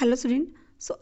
Hello student.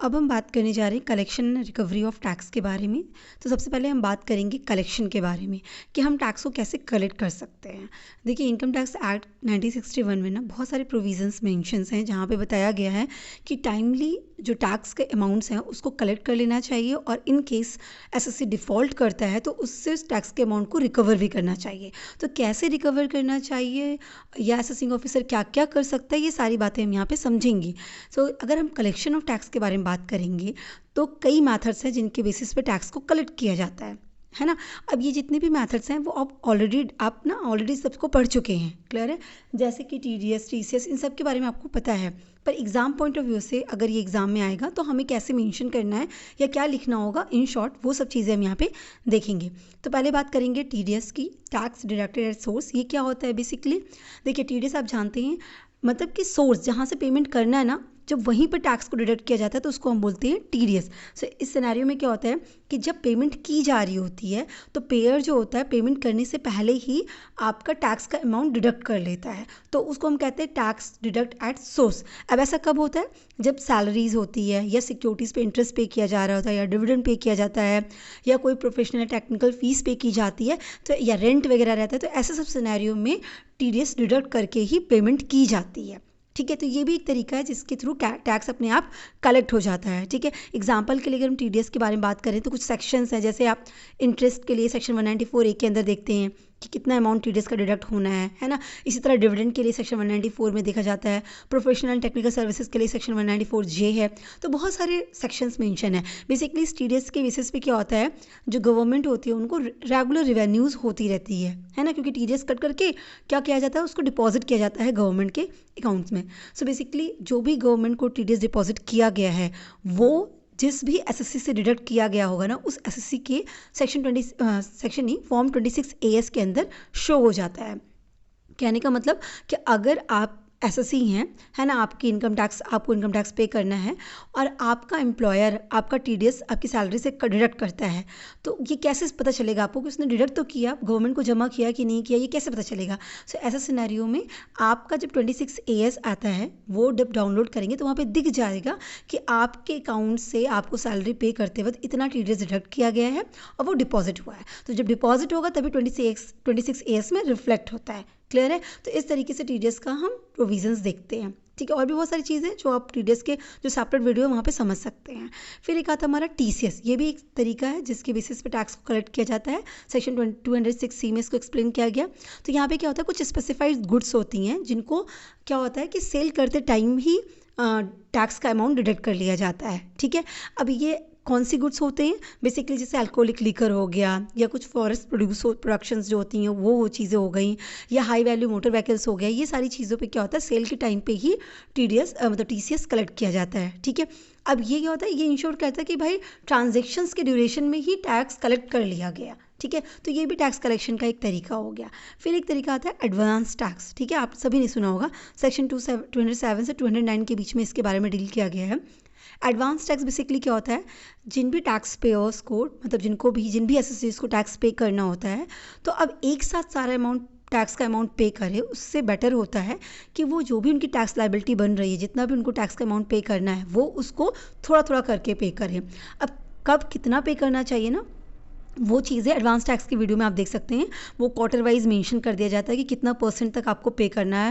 अब हम बात करने जा रहे हैं collection and recovery of tax के बारे में। तो सबसे पहले हम बात करेंगे कलेक्शन के बारे में कि हम टैक्स को कैसे कलेक्ट कर सकते हैं। देखिए, इनकम टैक्स एक्ट 1961 में ना बहुत सारे प्रोविजंस मेंशंस हैं जहाँ पे बताया गया है कि टाइमली जो टैक्स के अमाउंट्स हैं उसको कलेक्ट कर लेना चाहिए, और इन केस एसएससी डिफ़ॉल्ट करता है तो उससे उस टैक्स के अमाउंट को रिकवर भी करना चाहिए। तो कैसे रिकवर करना चाहिए या असेसिंग ऑफिसर क्या क्या कर सकता है, ये सारी बातें हम यहाँ पे समझेंगे। अगर हम कलेक्शन ऑफ टैक्स के बारे में बात करेंगे तो कई मेथड्स हैं जिनके बेसिस पे टैक्स को कलेक्ट किया जाता है ना। अब ये जितने भी मेथड्स हैं वो आप ऑलरेडी सबको पढ़ चुके हैं, क्लियर है। जैसे कि टीडीएस, टीसीएस, इन सब के बारे में आपको पता है, पर एग्ज़ाम पॉइंट ऑफ व्यू से अगर ये एग्ज़ाम में आएगा तो हमें कैसे मेंशन करना है या क्या लिखना होगा, इन शॉर्ट वो सब चीज़ें हम यहाँ पे देखेंगे। तो पहले बात करेंगे टीडीएस की, टैक्स डिडक्टेड एट सोर्स। ये क्या होता है बेसिकली? देखिए, टीडीएस आप जानते हैं मतलब कि सोर्स जहाँ से पेमेंट करना है ना, जब वहीं पर टैक्स को डिडक्ट किया जाता है तो उसको हम बोलते हैं टीडीएस। इस सिनेरियो में क्या होता है कि जब पेमेंट की जा रही होती है तो पेयर जो होता है पेमेंट करने से पहले ही आपका टैक्स का अमाउंट डिडक्ट कर लेता है, तो उसको हम कहते हैं टैक्स डिडक्ट एट सोर्स। अब ऐसा कब होता है? जब सैलरीज होती है या सिक्योरिटीज़ पे इंटरेस्ट पे किया जा रहा होता है या डिविडेंड पे किया जाता है या कोई प्रोफेशनल टेक्निकल फीस पे की जाती है, तो या रेंट वगैरह रहता है, तो ऐसे सब सिनेरियो में टीडीएस डिडक्ट करके ही पेमेंट की जाती है। ठीक है, तो ये भी एक तरीका है जिसके थ्रू टैक्स अपने आप कलेक्ट हो जाता है। ठीक है, एग्जांपल के लिए अगर हम टीडीएस के बारे में बात करें तो कुछ सेक्शंस हैं, जैसे आप इंटरेस्ट के लिए सेक्शन 194A के अंदर देखते हैं कि कितना अमाउंट टीडीएस का डिडक्ट होना है ना। इसी तरह डिविडेंड के लिए सेक्शन 194 में देखा जाता है, प्रोफेशनल एंड टेक्निकल सर्विसेज के लिए सेक्शन 194J है। तो बहुत सारे सेक्शंस मेंशन है। बेसिकली टीडीएस के बेसिस पे क्या होता है, जो गवर्नमेंट होती है उनको रेगुलर रिवेन्यूज़ होती रहती है ना, क्योंकि टीडीएस कट करके क्या किया जाता है, उसको डिपॉजिट किया जाता है गवर्नमेंट के अकाउंट्स में। बेसिकली जो भी गवर्नमेंट को टीडीएस डिपॉजिट किया गया है वो जिस भी एसएससी से डिडक्ट किया गया होगा ना, उस एसएससी के फॉर्म 26AS के अंदर शो हो जाता है। कहने का मतलब कि अगर आप एसएससी हैं, है ना, आपकी आपको इनकम टैक्स पे करना है और आपका एम्प्लॉयर आपका टीडीएस आपकी सैलरी से डिडक्ट करता है, तो ये कैसे पता चलेगा आपको कि उसने डिडक्ट तो किया, गवर्नमेंट को जमा किया कि नहीं किया, ये कैसे पता चलेगा? ऐसा सिनेरियो में आपका जब 26AS आता है वो जब डाउनलोड करेंगे तो वहाँ पे दिख जाएगा कि आपके अकाउंट से आपको सैलरी पे करते वक्त इतना टीडीएस डिडक्ट किया गया है और वो डिपॉजिट हुआ है। तो जब डिपॉजिट होगा तभी 26AS में रिफ्लेक्ट होता है, क्लियर है। तो इस तरीके से टीडीएस का हम प्रोविजंस देखते हैं। ठीक है, और भी बहुत सारी चीज़ें जो आप टीडीएस के जो सेपरेट वीडियो है वहाँ पे समझ सकते हैं। फिर एक आता हमारा टीसीएस। ये भी एक तरीका है जिसके बेसिस पे टैक्स को कलेक्ट किया जाता है। सेक्शन 206C में इसको एक्सप्लेन किया गया। तो यहाँ पे क्या होता है, कुछ स्पेसिफाइड गुड्स होती हैं जिनको क्या होता है कि सेल करते टाइम ही टैक्स का अमाउंट डिडक्ट कर लिया जाता है। ठीक है, अब ये कौन सी गुड्स होते हैं? बेसिकली जैसे अल्कोहलिक लिकर हो गया या कुछ फॉरेस्ट प्रोडक्शंस जो होती हैं वो चीज़ें हो गई, या हाई वैल्यू मोटर व्हीकल्स हो गया। ये सारी चीज़ों पे क्या होता है, सेल के टाइम पे ही टीसीएस कलेक्ट किया जाता है। ठीक है, अब ये क्या होता है, ये इंश्योर करता है कि भाई ट्रांजेक्शन्स के ड्यूरेशन में ही टैक्स कलेक्ट कर लिया गया। ठीक है, तो ये भी टैक्स कलेक्शन का एक तरीका हो गया। फिर एक तरीका आता है एडवांस टैक्स। ठीक है, आप सभी ने सुना होगा, सेक्शन 207 से 209 के बीच में इसके बारे में डील किया गया है। एडवांस टैक्स बेसिकली क्या होता है, जिन भी टैक्स पेयर्स को मतलब जिन भी एसएससीज को टैक्स पे करना होता है, तो अब एक साथ सारा अमाउंट टैक्स का अमाउंट पे करे, उससे बेटर होता है कि वो जो भी उनकी टैक्स लायबिलिटी बन रही है, जितना भी उनको टैक्स का अमाउंट पे करना है, वो उसको थोड़ा थोड़ा करके पे करें। अब कब कितना पे करना चाहिए ना, वो चीज़ें एडवांस टैक्स की वीडियो में आप देख सकते हैं। वो क्वार्टर वाइज मेंशन कर दिया जाता है कि कितना % तक आपको पे करना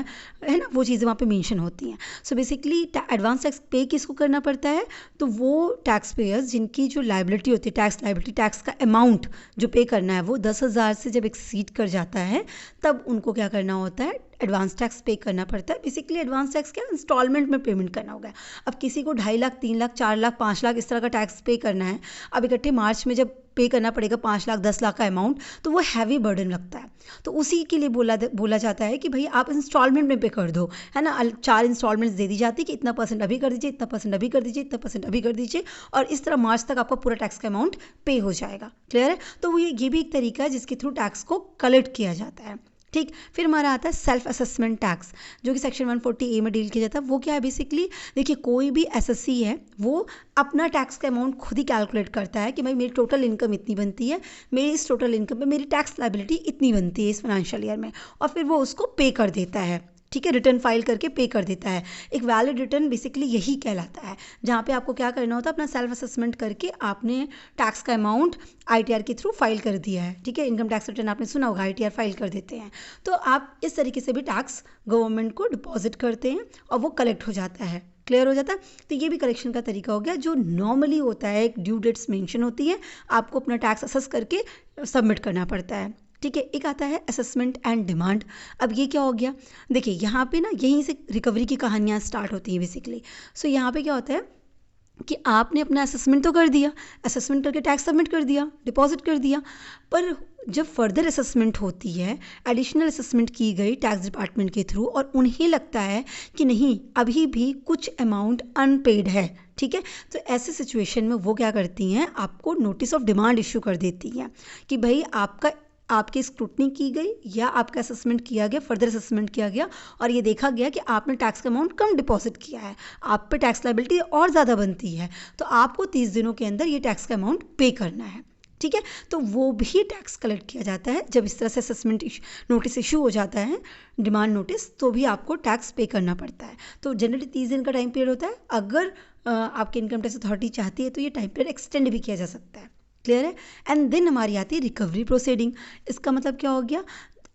है ना, वो चीज़ें वहाँ पे मेंशन होती हैं। बेसिकली एडवांस टैक्स पे किसको करना पड़ता है, तो वो टैक्स पेयर्स जिनकी जो लायबिलिटी होती है, टैक्स का अमाउंट जो पे करना है वो 10,000 से जब एक्सीड कर जाता है तब उनको क्या करना होता है, एडवांस टैक्स पे करना पड़ता है। बेसिकली एडवांस टैक्स क्या, इंस्टॉलमेंट में पेमेंट करना होगा। अब किसी को 2.5 लाख, 3 लाख, 4 लाख, 5 लाख इस तरह का टैक्स पे करना है, अब इकट्ठे मार्च में जब पे करना पड़ेगा 5 लाख, 10 लाख का अमाउंट, तो वो हैवी बर्डन लगता है। तो उसी के लिए बोला जाता है कि भाई आप इंस्टॉलमेंट में पे कर दो, है ना। 4 इंस्टॉलमेंट्स दे दी जाती है कि इतना % अभी कर दीजिए, इतना % अभी कर दीजिए, इतना % अभी कर दीजिए, और इस तरह मार्च तक आपका पूरा टैक्स का अमाउंट पे हो जाएगा, क्लियर है। तो ये भी एक तरीका है जिसके थ्रू टैक्स को कलेक्ट किया जाता है। ठीक, फिर हमारा आता है सेल्फ असेसमेंट टैक्स, जो कि सेक्शन 140A में डील किया जाता है। वो क्या है बेसिकली, देखिए कोई भी एसएससी है वो अपना टैक्स का अमाउंट खुद ही कैलकुलेट करता है कि भाई मेरी टोटल इनकम इतनी बनती है, मेरी इस टोटल इनकम पे मेरी टैक्स लायबिलिटी इतनी बनती है इस फाइनेंशियल ईयर में, और फिर वो उसको पे कर देता है। ठीक है, रिटर्न फाइल करके पे कर देता है। एक वैलिड रिटर्न बेसिकली यही कहलाता है, जहाँ पे आपको क्या करना होता है, अपना सेल्फ असेसमेंट करके आपने टैक्स का अमाउंट ITR के थ्रू फाइल कर दिया है। ठीक है, इनकम टैक्स रिटर्न आपने सुना होगा, ITR फाइल कर देते हैं। तो आप इस तरीके से भी टैक्स गवर्नमेंट को डिपॉजिट करते हैं और वो कलेक्ट हो जाता है, क्लियर हो जाता है। तो ये भी कलेक्शन का तरीका हो गया जो नॉर्मली होता है। एक ड्यू डेट्स मेंशन होती है, आपको अपना टैक्स असेस करके सबमिट करना पड़ता है। ठीक है, एक आता है असेसमेंट एंड डिमांड। अब ये क्या हो गया, देखिए यहाँ पे ना यहीं से रिकवरी की कहानियाँ स्टार्ट होती हैं बेसिकली। सो यहाँ पे क्या होता है कि आपने अपना असेसमेंट तो कर दिया, असेसमेंट करके टैक्स सबमिट कर दिया, डिपॉजिट कर दिया, पर जब फर्दर असेसमेंट होती है, एडिशनल असेसमेंट की गई टैक्स डिपार्टमेंट के थ्रू और उन्हें लगता है कि नहीं अभी भी कुछ अमाउंट अनपेड है, ठीक है, तो ऐसे सिचुएशन में वो क्या करती हैं, आपको नोटिस ऑफ डिमांड इशू कर देती हैं कि भाई आपकी स्क्रूटनी की गई या आपका असेसमेंट किया गया, फर्दर असेसमेंट किया गया और ये देखा गया कि आपने टैक्स का अमाउंट कम डिपॉजिट किया है, आप पे टैक्स लायबिलिटी और ज़्यादा बनती है, तो आपको 30 दिनों के अंदर ये टैक्स का अमाउंट पे करना है। ठीक है, तो वो भी टैक्स कलेक्ट किया जाता है जब इस तरह से असेसमेंट नोटिस इशू हो जाता है, डिमांड नोटिस, तो भी आपको टैक्स पे करना पड़ता है। तो जनरली 30 दिन का टाइम पीरियड होता है। अगर आपकी इनकम टैक्स अथॉरिटी चाहती है तो ये टाइम पीरियड एक्सटेंड भी किया जा सकता है, क्लियर है। एंड देन हमारी आती है रिकवरी प्रोसीडिंग। इसका मतलब क्या हो गया,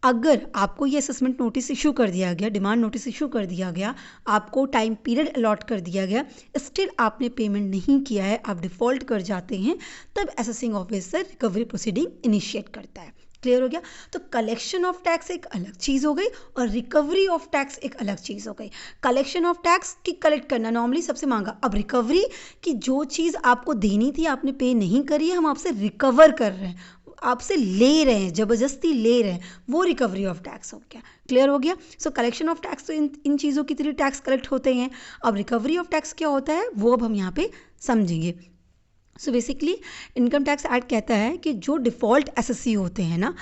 अगर आपको ये असेसमेंट नोटिस इशू कर दिया गया, डिमांड नोटिस इशू कर दिया गया, आपको टाइम पीरियड अलॉट कर दिया गया, स्टिल आपने पेमेंट नहीं किया है, आप डिफ़ॉल्ट कर जाते हैं, तब assessing officer recovery proceeding initiate करता है। क्लियर हो गया। तो कलेक्शन ऑफ टैक्स एक अलग चीज़ हो गई और रिकवरी ऑफ टैक्स एक अलग चीज़ हो गई। कलेक्शन ऑफ टैक्स की कलेक्ट करना नॉर्मली सबसे महंगा, अब रिकवरी की जो चीज़ आपको देनी थी आपने पे नहीं करी है, हम आपसे रिकवर कर रहे हैं, आपसे ले रहे हैं, ज़बरदस्ती ले रहे हैं, वो रिकवरी ऑफ टैक्स हो गया। क्लियर हो गया। सो कलेक्शन ऑफ टैक्स तो इन चीज़ों की तरह टैक्स कलेक्ट होते हैं। अब रिकवरी ऑफ टैक्स क्या होता है वो अब हम यहाँ पे समझेंगे। So basically income tax act कहता है कि जो डिफ़ॉल्ट एसएससी होते हैं ना,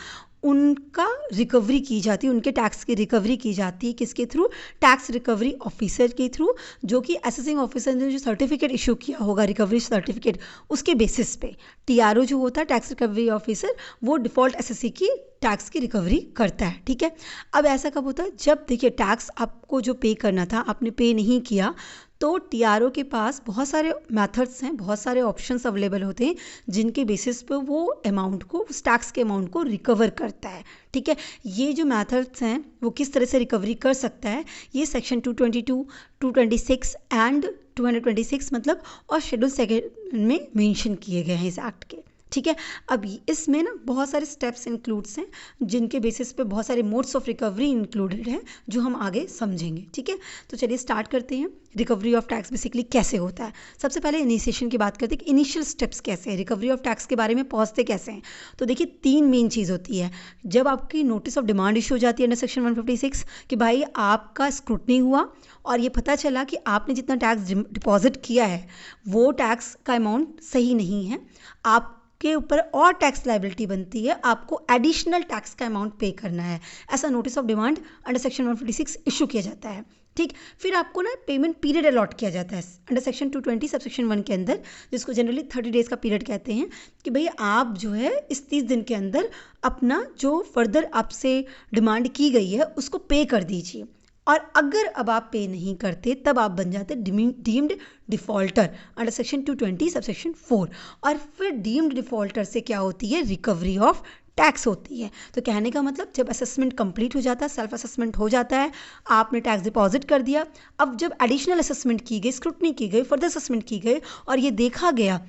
उनका रिकवरी की जाती है, उनके टैक्स की रिकवरी की जाती है, किसके थ्रू, टैक्स रिकवरी ऑफिसर के थ्रू, जो कि असेसिंग ऑफिसर ने जो सर्टिफिकेट इशू किया होगा, रिकवरी सर्टिफिकेट, उसके बेसिस पे टीआरओ जो होता है टैक्स रिकवरी ऑफिसर, वो डिफ़ॉल्ट एसएससी की टैक्स की रिकवरी करता है। ठीक है, अब ऐसा कब होता है, जब देखिए टैक्स आपको जो पे करना था आपने पे नहीं किया, तो टीआरओ के पास बहुत सारे मेथड्स हैं, बहुत सारे ऑप्शंस अवेलेबल होते हैं जिनके बेसिस पे वो अमाउंट को, उस टैक्स के अमाउंट को रिकवर करता है। ठीक है, ये जो मेथड्स हैं वो किस तरह से रिकवरी कर सकता है, ये सेक्शन 222, 226 एंड 226 मतलब और शेड्यूल सेकंड में मेंशन किए गए हैं इस एक्ट के। ठीक है, अब इसमें ना बहुत सारे स्टेप्स इंक्लूड्स हैं जिनके बेसिस पे बहुत सारे मोड्स ऑफ रिकवरी इंक्लूडेड हैं जो हम आगे समझेंगे। ठीक है, तो चलिए स्टार्ट करते हैं। रिकवरी ऑफ टैक्स बेसिकली कैसे होता है, सबसे पहले इनिशिएशन की बात करते हैं कि इनिशियल स्टेप्स कैसे हैं, रिकवरी ऑफ टैक्स के बारे में पहुंचते कैसे हैं। तो देखिए 3 मेन चीज़ होती है। जब आपकी नोटिस ऑफ डिमांड इशू हो जाती है अंडर सेक्शन 156 कि भाई आपका स्क्रूटनी हुआ और ये पता चला कि आपने जितना टैक्स डिपॉजिट किया है वो टैक्स का अमाउंट सही नहीं है, आप के ऊपर और टैक्स लायबिलिटी बनती है, आपको एडिशनल टैक्स का अमाउंट पे करना है, ऐसा notice of demand under section 156 issue किया जाता है। ठीक, फिर आपको ना पेमेंट पीरियड अलॉट किया जाता है अंडर सेक्शन 220 सब सेक्शन 1 के अंदर, जिसको जनरली 30 डेज़ का पीरियड कहते हैं कि भाई आप जो है इस 30 दिन के अंदर अपना जो फर्दर आपसे डिमांड की गई है उसको पे कर दीजिए, और अगर अब आप पे नहीं करते तब आप बन जाते deemed defaulter under section 220 sub section 4। और फिर डीम्ड डिफ़ॉल्टर से क्या होती है, रिकवरी ऑफ टैक्स होती है। तो कहने का मतलब जब असेसमेंट कंप्लीट हो जाता है, सेल्फ असेसमेंट हो जाता है, आपने टैक्स डिपॉजिट कर दिया, अब जब एडिशनल असेसमेंट की गई, स्क्रूटनी की गई, फर्दर असेसमेंट की गई और ये देखा गया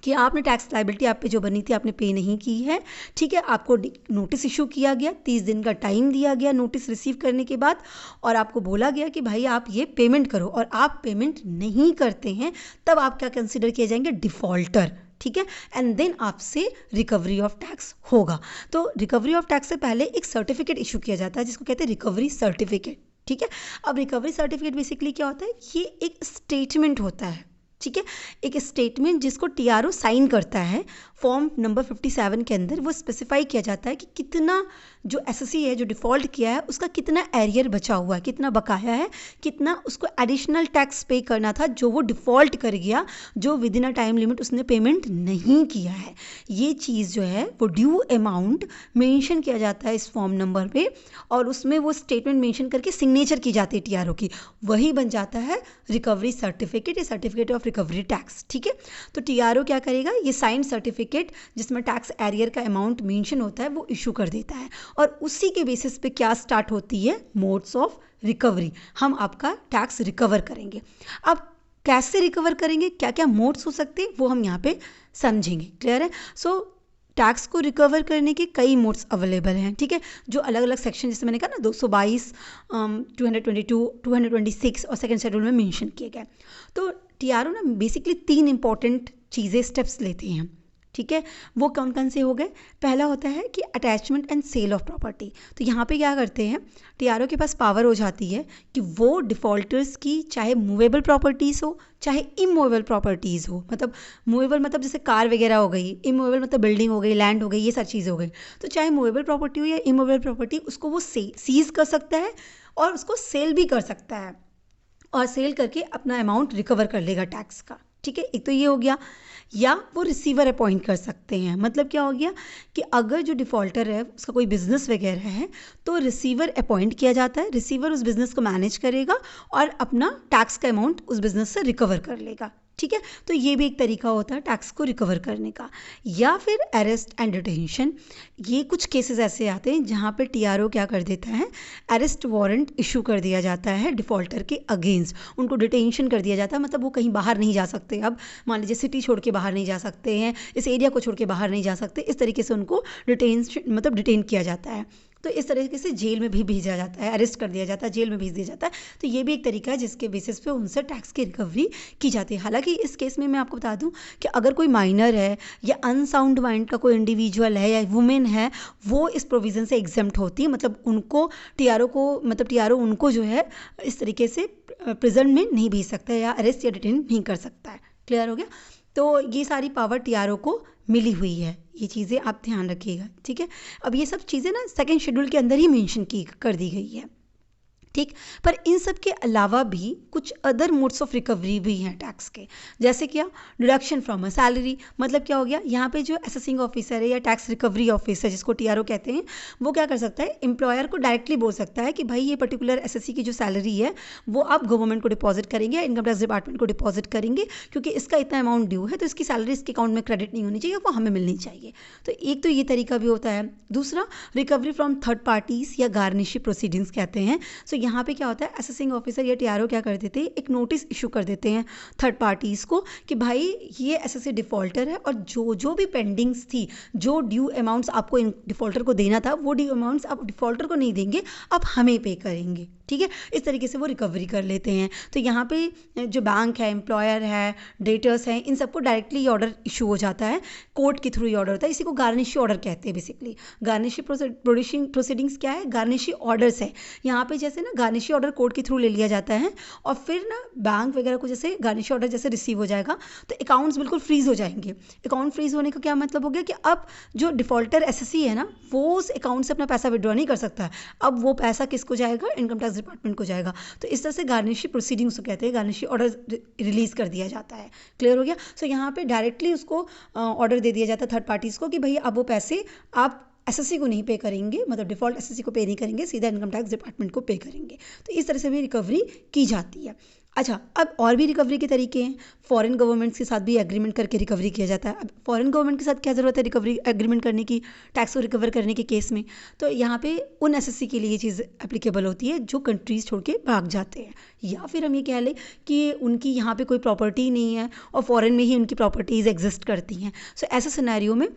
कि आपने टैक्स लायबिलिटी आप पे जो बनी थी आपने पे नहीं की है, ठीक है, आपको नोटिस इशू किया गया, 30 दिन का टाइम दिया गया नोटिस रिसीव करने के बाद, और आपको बोला गया कि भाई आप ये पेमेंट करो, और आप पेमेंट नहीं करते हैं, तब आप क्या कंसिडर किए जाएंगे, डिफ़ॉल्टर। ठीक है, एंड देन आपसे रिकवरी ऑफ टैक्स होगा। तो रिकवरी ऑफ टैक्स से पहले एक सर्टिफिकेट इशू किया जाता है जिसको कहते हैं रिकवरी सर्टिफिकेट। ठीक है, अब रिकवरी सर्टिफिकेट बेसिकली क्या होता है, ये एक स्टेटमेंट होता है। ठीक है, एक स्टेटमेंट जिसको टीआरओ साइन करता है, फॉर्म नंबर 57 के अंदर वो स्पेसिफाई किया जाता है कि कितना जो एसएससी है जो डिफ़ॉल्ट किया है उसका कितना एरियर बचा हुआ है, कितना बकाया है, कितना उसको एडिशनल टैक्स पे करना था जो वो डिफ़ॉल्ट कर गया, जो with in a time limit उसने पेमेंट नहीं किया है। ये चीज़ जो है वो ड्यू अमाउंट मेंशन किया जाता है इस फॉर्म नंबर पे, और उसमें वो स्टेटमेंट मेंशन करके सिग्नेचर की जाती है टीआरओ की, वही बन जाता है रिकवरी सर्टिफिकेट या सर्टिफिकेट ऑफ रिकवरी टैक्स। ठीक है, तो टीआरओ क्या करेगा, ये साइंड सर्टिफिकेट जिसमें टैक्स एरियर का अमाउंट मेंशन होता है वो इशू कर देता है, और उसी के बेसिस पे क्या स्टार्ट होती है, मोड्स ऑफ रिकवरी। हम आपका टैक्स रिकवर करेंगे। अब कैसे रिकवर करेंगे, क्या क्या मोड्स हो सकते हैं वो हम यहाँ पे समझेंगे। क्लियर है? सो टैक्स को रिकवर करने के कई मोड्स अवेलेबल हैं। ठीक है, जो अलग अलग सेक्शन जैसे मैंने कहा ना 222, 222, 226 और सेकंड शेड्यूल में मेंशन किए गए। तो टीआरओ ना बेसिकली 3 इंपॉर्टेंट चीज़ें स्टेप्स लेते हैं। ठीक है, वो कौन कौन से हो गए? पहला होता है कि attachment and sale of property. तो यहाँ पे क्या करते हैं, टीआरओ के पास पावर हो जाती है कि वो डिफ़ॉल्टर्स की चाहे मूवेबल प्रॉपर्टीज़ हो चाहे इमूवेबल प्रॉपर्टीज़ हो, मतलब मूवेबल मतलब जैसे कार वगैरह हो गई, इमूवेबल मतलब बिल्डिंग हो गई, लैंड हो गई, ये सारी चीज़ें हो गई। तो चाहे मूवेबल प्रॉपर्टी हो या इमूवेबल प्रॉपर्टी, उसको वो सीज कर सकता है और उसको सेल भी कर सकता है, और सेल करके अपना अमाउंट रिकवर कर लेगा टैक्स का। ठीक है, एक तो ये हो गया। या वो रिसीवर अपॉइंट कर सकते हैं, मतलब क्या हो गया कि अगर जो डिफ़ॉल्टर है उसका कोई बिजनेस वगैरह है तो रिसीवर अपॉइंट किया जाता है, रिसीवर उस बिज़नेस को मैनेज करेगा और अपना टैक्स का अमाउंट उस बिज़नेस से रिकवर कर लेगा। ठीक है, तो ये भी एक तरीका होता है टैक्स को रिकवर करने का। या फिर अरेस्ट एंड डिटेंशन, ये कुछ केसेस ऐसे आते हैं जहाँ पे टीआरओ क्या कर देता है, अरेस्ट वारंट इशू कर दिया जाता है डिफ़ॉल्टर के अगेंस्ट, उनको डिटेंशन कर दिया जाता है, मतलब वो कहीं बाहर नहीं जा सकते। अब मान लीजिए सिटी छोड़ के बाहर नहीं जा सकते हैं, इस एरिया को छोड़ के बाहर नहीं जा सकते, इस तरीके से उनको डिटेन किया जाता है। तो इस तरीके से जेल में भी भेजा जाता है, अरेस्ट कर दिया जाता है, जेल में भेज दिया जाता है। तो ये भी एक तरीका है जिसके बेसिस पे उनसे टैक्स की रिकवरी की जाती है। हालांकि इस केस में मैं आपको बता दूं कि अगर कोई माइनर है या अनसाउंड माइंड का कोई इंडिविजुअल है या वुमेन है, वो इस प्रोविज़न से एग्जम्प्ट होती है, मतलब उनको टीआरओ उनको जो है इस तरीके से प्रिजन में नहीं भेज सकता है या अरेस्ट या डिटेन नहीं कर सकता है। क्लियर हो गया? तो ये सारी पावर टीआरओ को मिली हुई है, ये चीज़ें आप ध्यान रखिएगा। ठीक है, अब ये सब चीज़ें ना सेकंड शेड्यूल के अंदर ही मेंशन कर दी गई है। ठीक, पर इन सब के अलावा भी कुछ अदर मोड्स ऑफ रिकवरी भी हैं टैक्स के, जैसे क्या, डिडक्शन फ्रॉम अ सैलरी। मतलब क्या हो गया, यहाँ पे जो असेसिंग ऑफिसर है या टैक्स रिकवरी ऑफिसर जिसको टीआरओ कहते हैं, वो क्या कर सकता है, एम्प्लॉयर को डायरेक्टली बोल सकता है कि भाई ये पर्टिकुलर एसएससी की जो सैलरी है वो आप गवर्नमेंट को डिपॉजिट करेंगे, इनकम टैक्स डिपार्टमेंट को डिपॉजिट करेंगे, क्योंकि इसका इतना अमाउंट ड्यू है तो इसकी सैलरी इसके अकाउंट में क्रेडिट नहीं होनी चाहिए, वो हमें मिलनी चाहिए। तो एक तो ये तरीका भी होता है। दूसरा, रिकवरी फ्रॉम थर्ड पार्टीज या गार्निशिंग प्रोसीडिंग्स कहते हैं। सो यहाँ पे क्या होता है, असेसिंग ऑफिसर या टीआरओ क्या कर देते हैं, एक नोटिस इशू कर देते हैं थर्ड पार्टीज़ को कि भाई ये एसएससी डिफ़ॉल्टर है और जो भी पेंडिंग्स थी, जो ड्यू अमाउंट्स आपको इन डिफ़ॉल्टर को देना था, वो ड्यू अमाउंट्स आप डिफ़ॉल्टर को नहीं देंगे, आप हमें पे करेंगे। ठीक है, इस तरीके से वो रिकवरी कर लेते हैं। तो यहाँ पे जो बैंक है, एम्प्लॉयर है, डेटर्स हैं, इन सबको डायरेक्टली ये ऑर्डर इशू हो जाता है, कोर्ट के थ्रू ये ऑर्डर होता है। इसी को गार्निशी ऑर्डर कहते हैं बेसिकली। गार्निशी प्रोसीडिंग्स क्या है, गार्निशी ऑर्डर्स है। यहाँ पे जैसे ना गार्निशी ऑर्डर कोर्ट के थ्रू ले लिया जाता है और फिर ना बैंक वगैरह को जैसे गार्निशी ऑर्डर जैसे रिसीव हो जाएगा तो अकाउंट्स बिल्कुल फ्रीज हो जाएंगे। अकाउंट फ्रीज होने का क्या मतलब हो गया कि अब जो डिफ़ॉल्टर एसएससी है ना, वो उस अकाउंट से अपना पैसा विड्रॉ नहीं कर सकता है। अब वो पैसा किसको जाएगा, इनकम टैक्स डिपार्टमेंट को जाएगा। तो इस तरह से गार्निशी प्रोसीडिंग्स को कहते हैं, गार्निशी ऑर्डर रिलीज कर दिया जाता है। क्लियर हो गया? सो यहाँ पे डायरेक्टली उसको ऑर्डर दे दिया जाता है थर्ड पार्टीज़ को कि भाई अब वो पैसे आप एसएससी को नहीं पे करेंगे, मतलब डिफ़ॉल्ट एसएससी को पे नहीं करेंगे, सीधा इनकम टैक्स डिपार्टमेंट को पे करेंगे। तो इस तरह से भी रिकवरी की जाती है। अच्छा, अब और भी रिकवरी के तरीके हैं। फॉरेन गवर्नमेंट्स के साथ भी एग्रीमेंट करके रिकवरी किया जाता है। अब फॉरेन गवर्नमेंट के साथ क्या ज़रूरत है रिकवरी एग्रीमेंट करने की, टैक्स को रिकवर करने के केस में? तो यहाँ पे उन एसएससी के लिए ये चीज़ एप्लीकेबल होती है जो कंट्रीज़ छोड़ के भाग जाते हैं, या फिर हम ये कह लें कि उनकी यहाँ पे कोई प्रॉपर्टी नहीं है और फॉरेन में ही उनकी प्रॉपर्टीज़ एग्जिस्ट करती हैं। सो ऐसे सिनेरियो में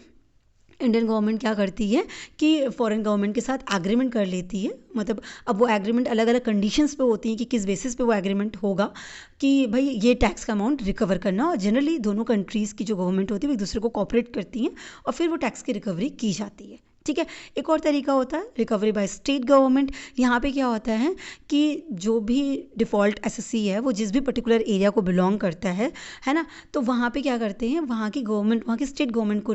इंडियन गवर्नमेंट क्या करती है कि फॉरेन गवर्नमेंट के साथ एग्रीमेंट कर लेती है। मतलब अब वो एग्रीमेंट अलग अलग कंडीशंस पे होती हैं कि किस बेसिस पे वो एग्रीमेंट होगा कि भाई ये टैक्स का अमाउंट रिकवर करना, और जनरली दोनों कंट्रीज़ की जो गवर्नमेंट होती है वो एक दूसरे को कोऑपरेट करती हैं और फिर वो टैक्स की रिकवरी की जाती है। ठीक है। एक और तरीका होता है रिकवरी बाय स्टेट गवर्नमेंट। यहाँ पे क्या होता है कि जो भी डिफ़ॉल्ट एसएससी है वो जिस भी पर्टिकुलर एरिया को बिलोंग करता है ना, तो वहाँ पे क्या करते हैं, वहाँ की गवर्नमेंट, वहाँ की स्टेट गवर्नमेंट को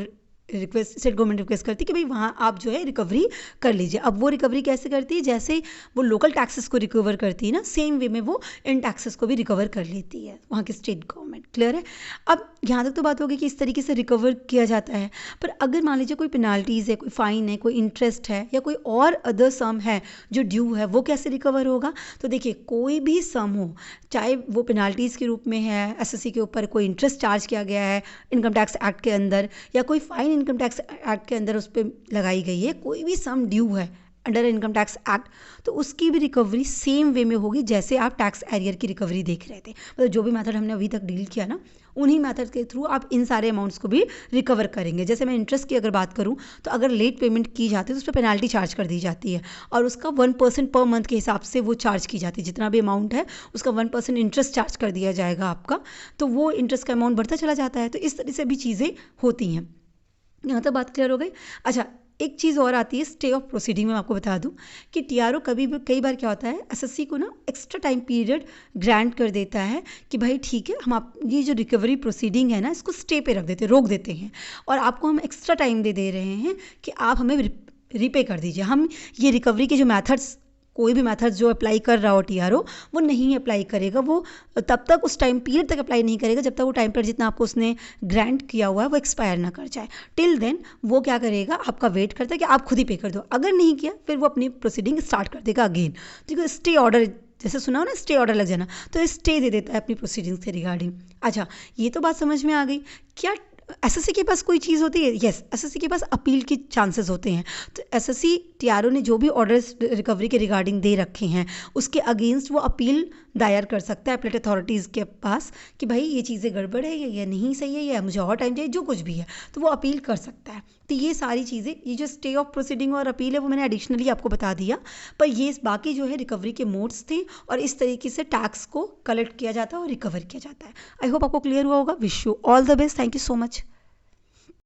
स्टेट गवर्नमेंट रिक्वेस्ट करती है कि भाई वहाँ आप जो है रिकवरी कर लीजिए। अब वो रिकवरी कैसे करती है, जैसे वो लोकल टैक्सेस को रिकवर करती है ना, सेम वे में वो इन टैक्सेस को भी रिकवर कर लेती है वहाँ की स्टेट गवर्नमेंट। क्लियर है। अब यहाँ तक तो बात होगी कि इस तरीके से रिकवर किया जाता है। पर अगर मान लीजिए कोई पेनाल्टीज़ है, कोई फ़ाइन है, कोई इंटरेस्ट है या कोई और अदर सम है जो ड्यू है, वो कैसे रिकवर होगा। तो देखिए कोई भी सम हो, चाहे वो पेनाल्टीज़ के रूप में है, एसएससी के ऊपर कोई इंटरेस्ट चार्ज किया गया है इनकम टैक्स एक्ट के अंदर, या कोई फ़ाइन इनकम टैक्स एक्ट के अंदर उस पर लगाई गई है, कोई भी सम ड्यू है अंडर इनकम टैक्स एक्ट, तो उसकी भी रिकवरी सेम वे में होगी जैसे आप टैक्स एरियर की रिकवरी देख रहे थे। मतलब जो भी मेथड हमने अभी तक डील किया ना, उन्हीं मेथड के थ्रू आप इन सारे अमाउंट्स को भी रिकवर करेंगे। जैसे मैं इंटरेस्ट की अगर बात करूं, तो अगर लेट पेमेंट की जाती है तो उस पर पेनाल्टी चार्ज कर दी जाती है और उसका 1% पर मंथ के हिसाब से वो चार्ज की जाती है। जितना भी अमाउंट है उसका 1% इंटरेस्ट चार्ज कर दिया जाएगा आपका, तो वो इंटरेस्ट का अमाउंट बढ़ता चला जाता है। तो इस तरह से भी चीज़ें होती हैं। यहाँ तक बात क्लियर हो गई। अच्छा, एक चीज़ और आती है स्टे ऑफ प्रोसीडिंग में। मैं आपको बता दूं कि टीआरओ कई बार क्या होता है, एसएससी को ना एक्स्ट्रा टाइम पीरियड ग्रांट कर देता है कि भाई ठीक है, हम आप ये जो रिकवरी प्रोसीडिंग है ना, इसको स्टे पे रख देते हैं, रोक देते हैं, और आपको हम एक्स्ट्रा टाइम दे रहे हैं कि आप हमें रीपे कर दीजिए। हम ये रिकवरी के जो मैथड्स, कोई भी मेथड जो अप्लाई कर रहा हो टीआरओ, वो नहीं अप्लाई करेगा, वो तब तक उस टाइम पीरियड तक अप्लाई नहीं करेगा जब तक वो टाइम पीरियड जितना आपको उसने ग्रांट किया हुआ है वो एक्सपायर ना कर जाए। टिल देन वो क्या करेगा, आपका वेट करता है कि आप खुद ही पे कर दो। अगर नहीं किया फिर वो अपनी प्रोसीडिंग स्टार्ट कर देगा अगेन। तो स्टे ऑर्डर, जैसे सुना हो ना स्टे ऑर्डर लग जाना, तो स्टे दे देता है अपनी प्रोसीडिंग्स के रिगार्डिंग। अच्छा, ये तो बात समझ में आ गई। क्या एसएससी के पास कोई चीज़ होती है? यस, एसएससी के पास अपील के चांसेस होते हैं। तो एसएससी टीआरओ ने जो भी ऑर्डर्स रिकवरी के रिगार्डिंग दे रखे हैं उसके अगेंस्ट वो अपील दायर कर सकता है अपीलेट अथॉरिटीज़ के पास कि भाई ये चीज़ें गड़बड़ है या ये नहीं सही है या मुझे और टाइम चाहिए, जो कुछ भी है, तो वो अपील कर सकता है। तो ये सारी चीज़ें, ये जो स्टे ऑफ प्रोसीडिंग और अपील है वो मैंने एडिशनली आपको बता दिया। पर ये बाकी जो है रिकवरी के मोड्स थे और इस तरीके से टैक्स को कलेक्ट किया जाता है और रिकवर किया जाता है। आई होप आपको क्लियर हुआ होगा। Wish you all the best. Thank you so much.